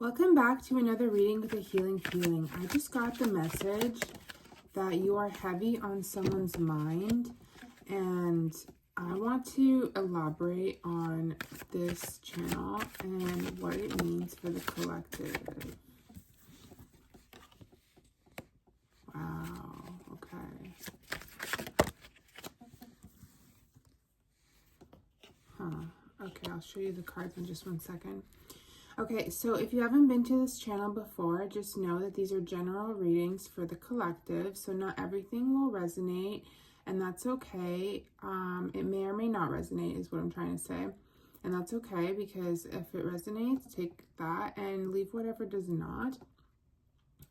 Welcome back to another reading with a healing feeling. I just got the message that you are heavy on someone's mind, and I want to elaborate on this channel and what it means for the collective. Wow, okay. Okay, I'll show you the cards in just one second. Okay, so if you haven't been to this channel before, just know that these are general readings for the collective, so not everything will resonate, and that's okay. It may or may not resonate is what I'm trying to say, and that's okay, because if it resonates, take that and leave whatever does not.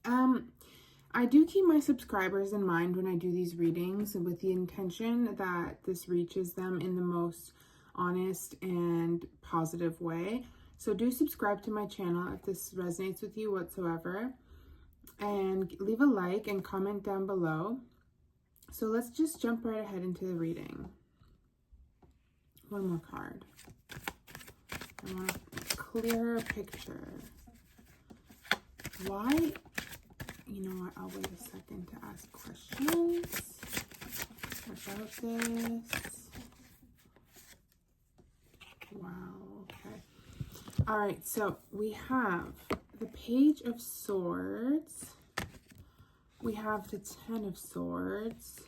I do keep my subscribers in mind when I do these readings, with the intention that this reaches them in the most honest and positive way. So do subscribe to my channel if this resonates with you whatsoever, and leave a like and comment down below. So let's just jump right ahead into the reading. One more card. I want a clearer picture. Why? You know what? I'll wait a second to ask questions about this. Wow, okay. All right, so we have the Page of Swords. We have the Ten of Swords.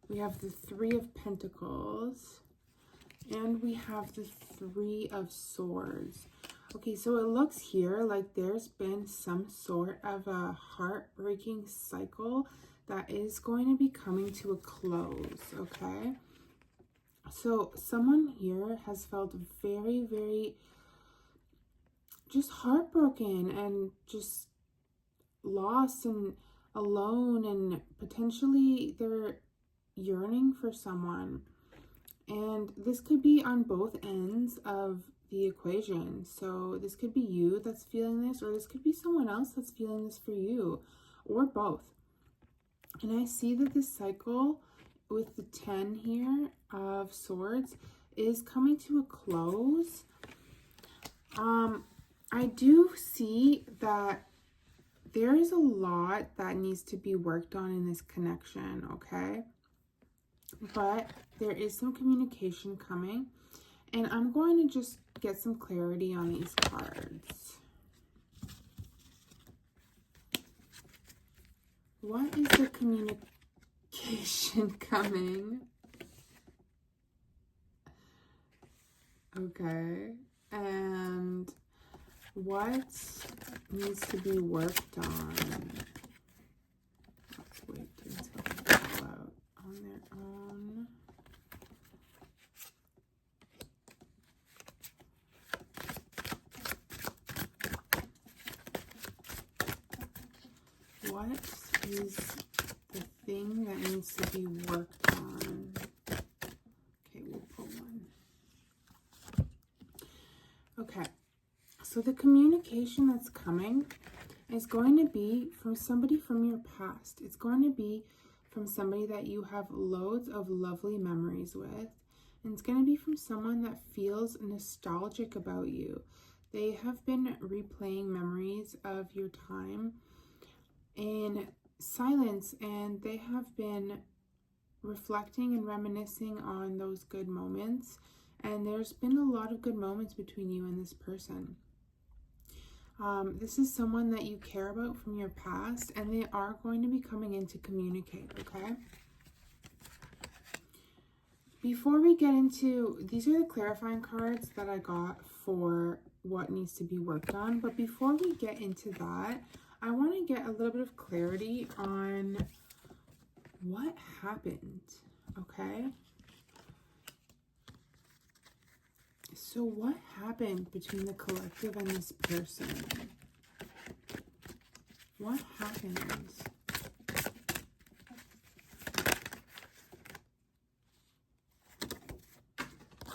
We have the Three of Pentacles. And we have the Three of Swords. Okay, so it looks here like there's been some sort of a heartbreaking cycle that is going to be coming to a close, okay? So someone here has felt very, very just heartbroken and just lost and alone, and potentially they're yearning for someone. And this could be on both ends of the equation. So this could be you that's feeling this, or this could be someone else that's feeling this for you, or both. And I see that this cycle with the 10 here of Swords is coming to a close. I do see that there is a lot that needs to be worked on in this connection, okay? But there is some communication coming, and I'm going to just get some clarity on these cards. What is the communication coming? Okay, and what needs to be worked on? Let's wait until they fall out on their own. What is the thing that needs to be worked on? Okay, we'll pull one. Okay, so the communication that's coming is going to be from somebody from your past. It's going to be from somebody that you have loads of lovely memories with. And it's going to be from someone that feels nostalgic about you. They have been replaying memories of your time in silence, and they have been reflecting and reminiscing on those good moments. And there's been a lot of good moments between you and this person. This is someone that you care about from your past, and they are going to be coming in to communicate, okay? Before we get into, these are the clarifying cards that I got for what needs to be worked on. But before we get into that, I want to get a little bit of clarity on what happened, okay? So what happened between the collective and this person? What happened?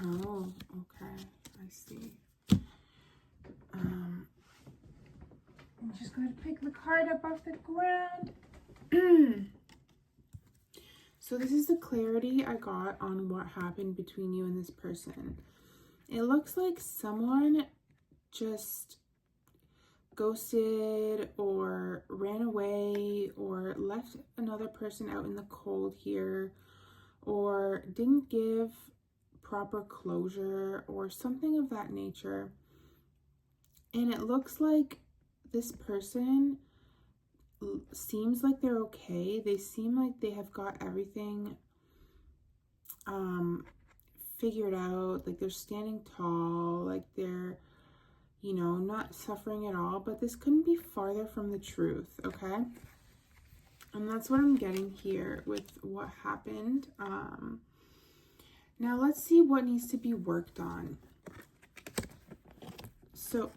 Oh, okay. I see. I'm just going to pick the card up off the ground. So this is the clarity I got on what happened between you and this person. It looks like someone just ghosted or ran away or left another person out in the cold here, or didn't give proper closure or something of that nature. And it looks like this person seems like they're okay. They seem like they have got everything figured out, like they're standing tall, like they're, you know, not suffering at all. But this couldn't be farther from the truth, okay? And that's what I'm getting here with what happened. Now let's see what needs to be worked on. So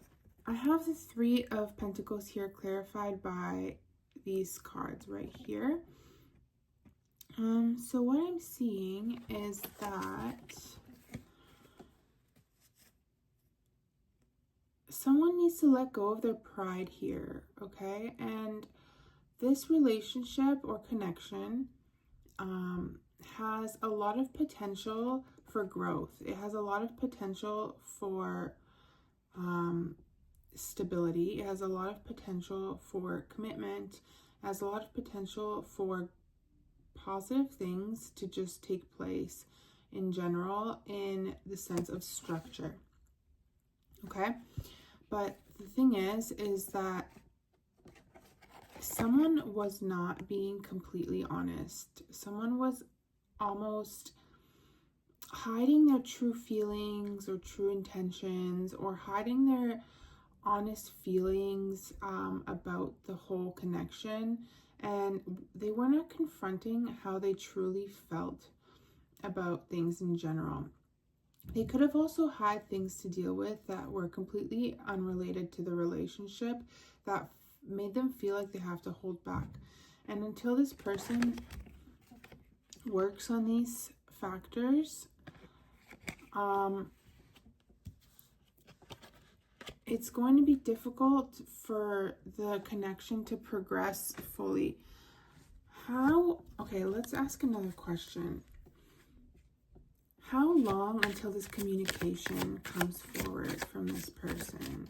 I have the Three of Pentacles here clarified by these cards right here. So what I'm seeing is that someone needs to let go of their pride here, okay? And this relationship or connection has a lot of potential for growth. It has a lot of potential for stability. It has a lot of potential for commitment. It has a lot of potential for positive things to just take place in general, in the sense of structure, okay? But the thing is that someone was not being completely honest. Someone was almost hiding their true feelings or true intentions, or hiding their honest feelings about the whole connection. And they were not confronting how they truly felt about things in general. They could have also had things to deal with that were completely unrelated to the relationship, that made them feel like they have to hold back. And until this person works on these factors, it's going to be difficult for the connection to progress fully. Okay, let's ask another question. How long until this communication comes forward from this person?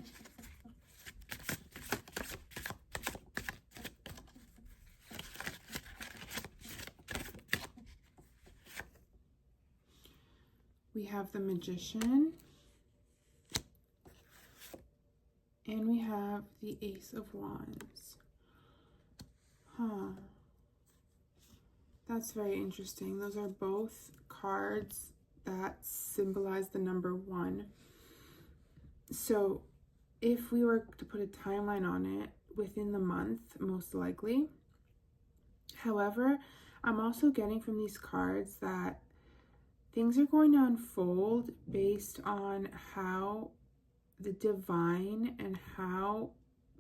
We have the Magician. And we have the Ace of Wands. That's very interesting. Those are both cards that symbolize the number 1. So if we were to put a timeline on it, within the month, most likely. However, I'm also getting from these cards that things are going to unfold based on how the divine and how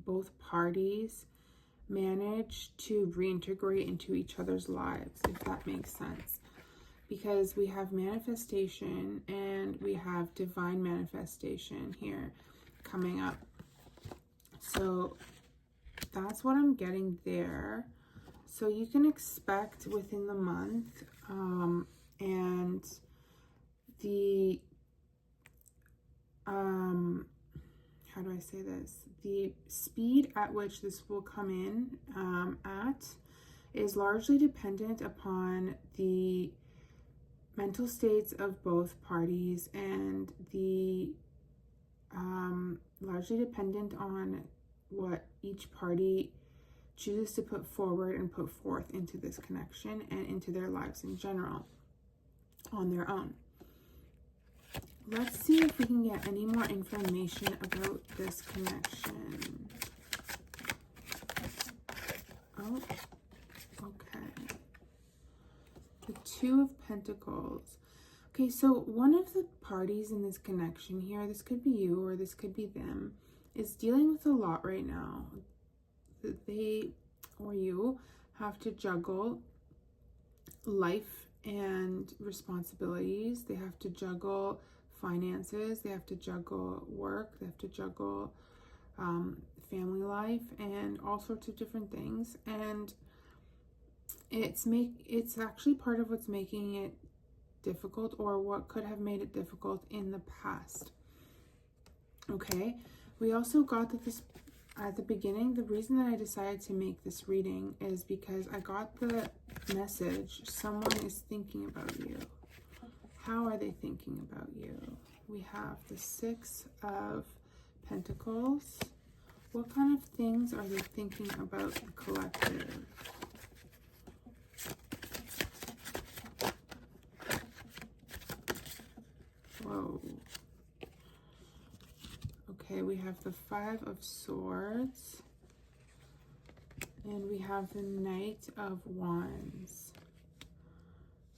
both parties manage to reintegrate into each other's lives, if that makes sense. Because we have manifestation and we have divine manifestation here coming up. So that's what I'm getting there. So you can expect within the month, and the how do I say this? The speed at which this will come in at is largely dependent upon the mental states of both parties, and the largely dependent on what each party chooses to put forward and put forth into this connection and into their lives in general on their own. Let's see if we can get any more information about this connection. Oh, okay. The Two of Pentacles. Okay, so one of the parties in this connection here, this could be you or this could be them, is dealing with a lot right now. They or you have to juggle life and responsibilities. They have to juggle finances. They have to juggle work. They have to juggle family life and all sorts of different things. And it's actually part of what's making it difficult, or what could have made it difficult in the past. Okay, we also got that this at the beginning, the reason that I decided to make this reading is because I got the message, someone is thinking about you. How are they thinking about you? We have the Six of Pentacles. What kind of things are they thinking about the collective? Whoa. Okay, we have the Five of Swords. And we have the Knight of Wands.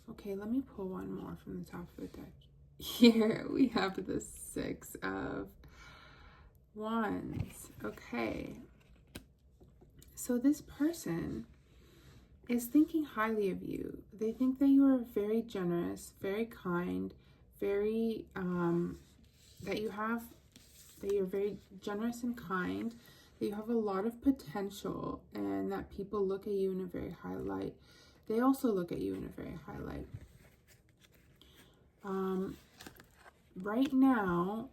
Okay, let me pull one more from the top of the deck. Here we have the Six of Wands. Okay. So this person is thinking highly of you. They think that you are very generous, very kind, very, that you're very generous and kind, that you have a lot of potential, and that people look at you in a very high light. They also look at you in a very high light. Right now,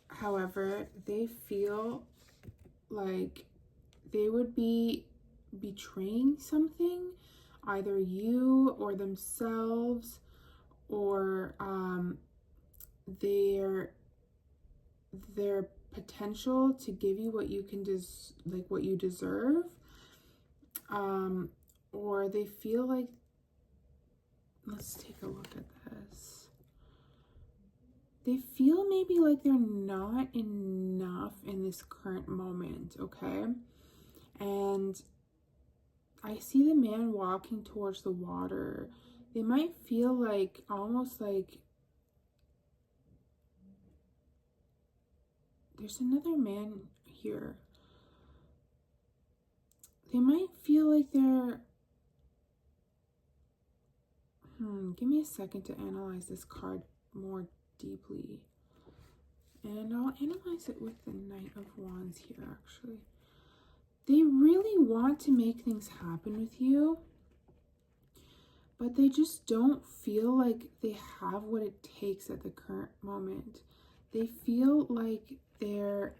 however, they feel like they would be betraying something, either you or themselves, or their potential to give you what you can what you deserve, or they feel like, let's take a look at this. They feel maybe like they're not enough in this current moment, okay? And I see the man walking towards the water. They might feel like, almost like, there's another man here. They might feel like they're, give me a second to analyze this card more deeply. And I'll analyze it with the Knight of Wands here, actually. They really want to make things happen with you, but they just don't feel like they have what it takes at the current moment. They feel like they're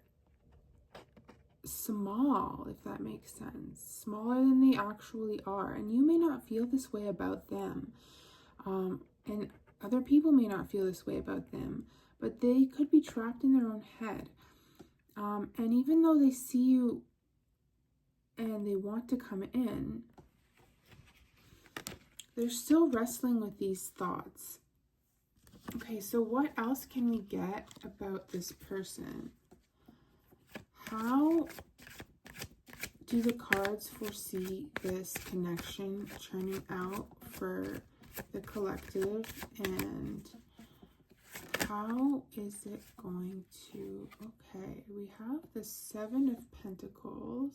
small, if that makes sense. Smaller than they actually are. And you may not feel this way about them. And other people may not feel this way about them. But they could be trapped in their own head. And even though they see you and they want to come in, they're still wrestling with these thoughts. Okay, so what else can we get about this person? How do the cards foresee this connection turning out for the collective, and how is it going to, okay, we have the Seven of Pentacles.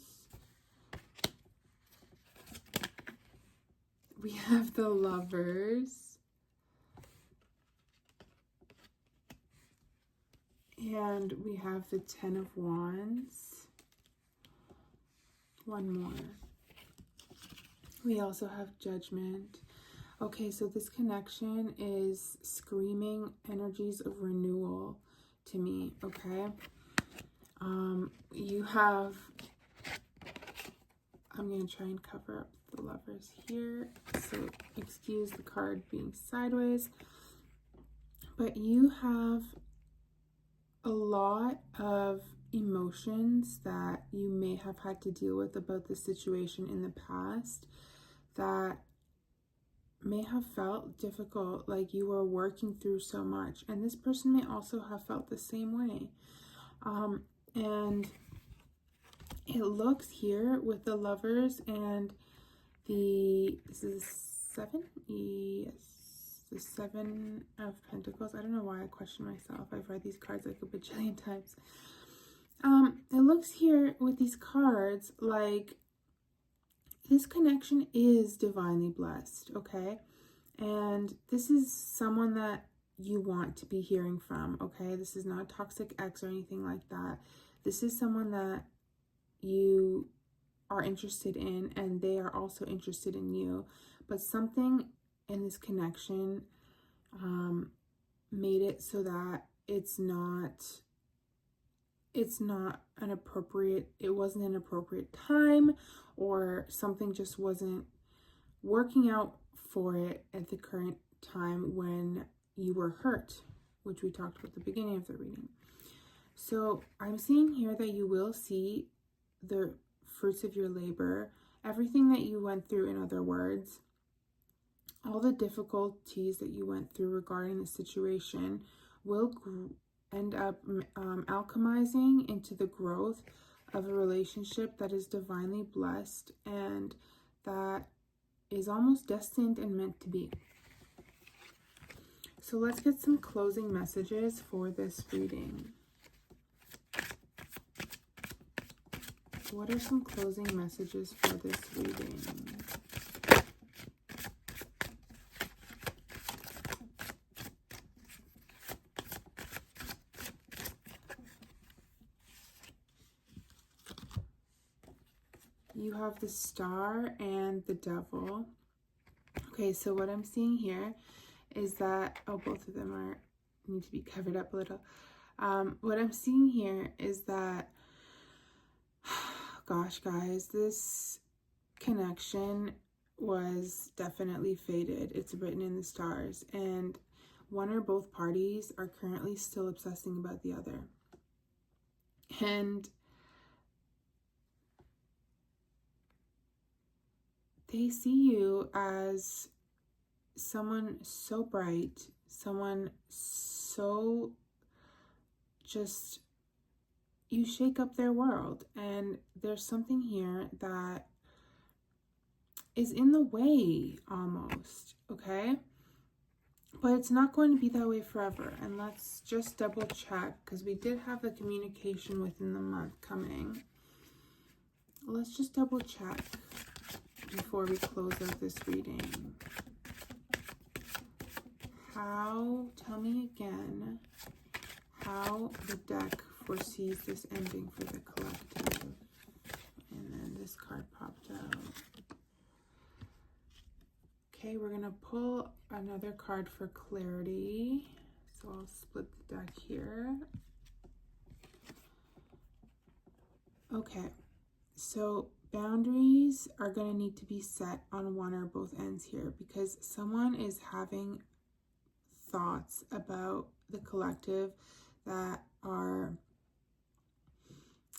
We have the Lovers. And we have the Ten of Wands. One more. We also have Judgment. Okay, so this connection is screaming energies of renewal to me, okay? You have, I'm going to try and cover up the Lovers here, so excuse the card being sideways. But you have a lot of emotions that you may have had to deal with about the situation in the past that may have felt difficult, like you were working through so much, and this person may also have felt the same way. And it looks here with the Lovers and this is seven, yes, the Seven of Pentacles. I don't know why I question myself. I've read these cards like a bajillion times. It looks here with these cards like this connection is divinely blessed, okay? And this is someone that you want to be hearing from, okay? This is not a toxic ex or anything like that. This is someone that you are interested in, and they are also interested in you. But something in this connection made it so that it's not it's not an appropriate, it wasn't an appropriate time, or something just wasn't working out for it at the current time when you were hurt, which we talked about at the beginning of the reading. So I'm seeing here that you will see the fruits of your labor, everything that you went through, in other words, all the difficulties that you went through regarding the situation will end up alchemizing into the growth of a relationship that is divinely blessed and that is almost destined and meant to be. So let's get some closing messages for this reading. What are some closing messages for this reading? You have the Star and the Devil. Okay, so what I'm seeing here is that, oh, both of them need to be covered up a little. What I'm seeing here is that, gosh, guys, this connection was definitely fated. It's written in the stars, and one or both parties are currently still obsessing about the other. And they see you as someone so bright, someone so just, you shake up their world. And there's something here that is in the way almost, okay? But it's not going to be that way forever. And let's just double check, because we did have the communication within the month coming. Let's just double check before we close out this reading. Tell me again, how the deck foresees this ending for the collective. And then this card popped out. Okay, we're going to pull another card for clarity. So I'll split the deck here. Okay, so boundaries are going to need to be set on one or both ends here, because someone is having thoughts about the collective that are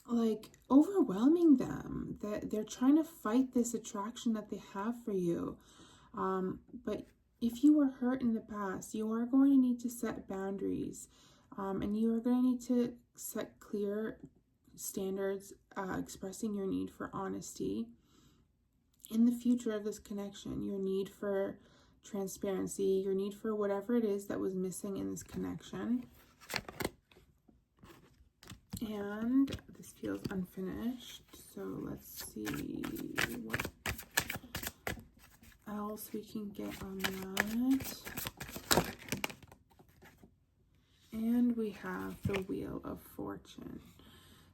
like overwhelming them, that they're trying to fight this attraction that they have for you. But if you were hurt in the past, you are going to need to set boundaries, and you are going to need to set clear standards, expressing your need for honesty in the future of this connection, your need for transparency, your need for whatever it is that was missing in this connection. And this feels unfinished, so let's see what else we can get on that. And we have the Wheel of Fortune.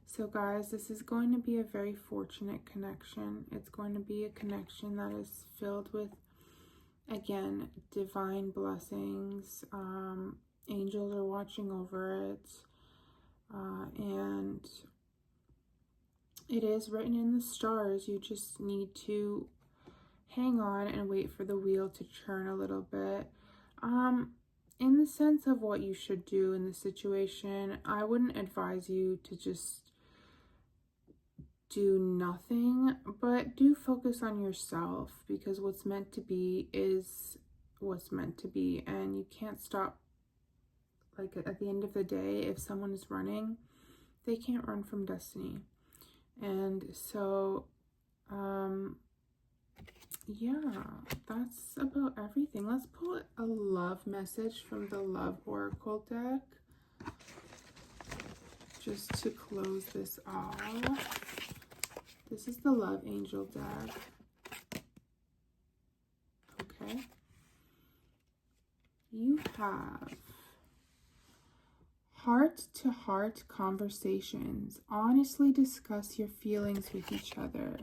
So guys, this is going to be a very fortunate connection. It's going to be a connection that is filled with, again, divine blessings. Angels are watching over it. And it is written in the stars. You just need to hang on and wait for the wheel to turn a little bit. In the sense of what you should do in the situation, I wouldn't advise you to just do nothing, but do focus on yourself, because what's meant to be is what's meant to be, and you can't stop. Like, at the end of the day, if someone is running, they can't run from destiny. And so yeah, that's about everything. Let's pull a love message from the Love Oracle deck, just to close this off. This is the Love Angel deck. Okay. You have heart-to-heart conversations. Honestly discuss your feelings with each other.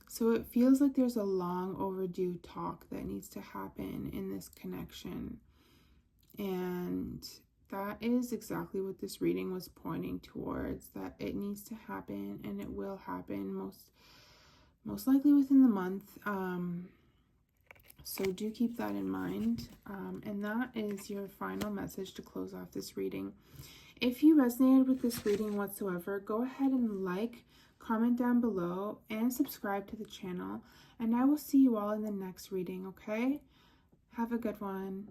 So it feels like there's a long overdue talk that needs to happen in this connection. And that is exactly what this reading was pointing towards, that it needs to happen, and it will happen most likely within the month. So do keep that in mind. And that is your final message to close off this reading. If you resonated with this reading whatsoever, go ahead and like, comment down below, and subscribe to the channel. And I will see you all in the next reading, okay? Have a good one.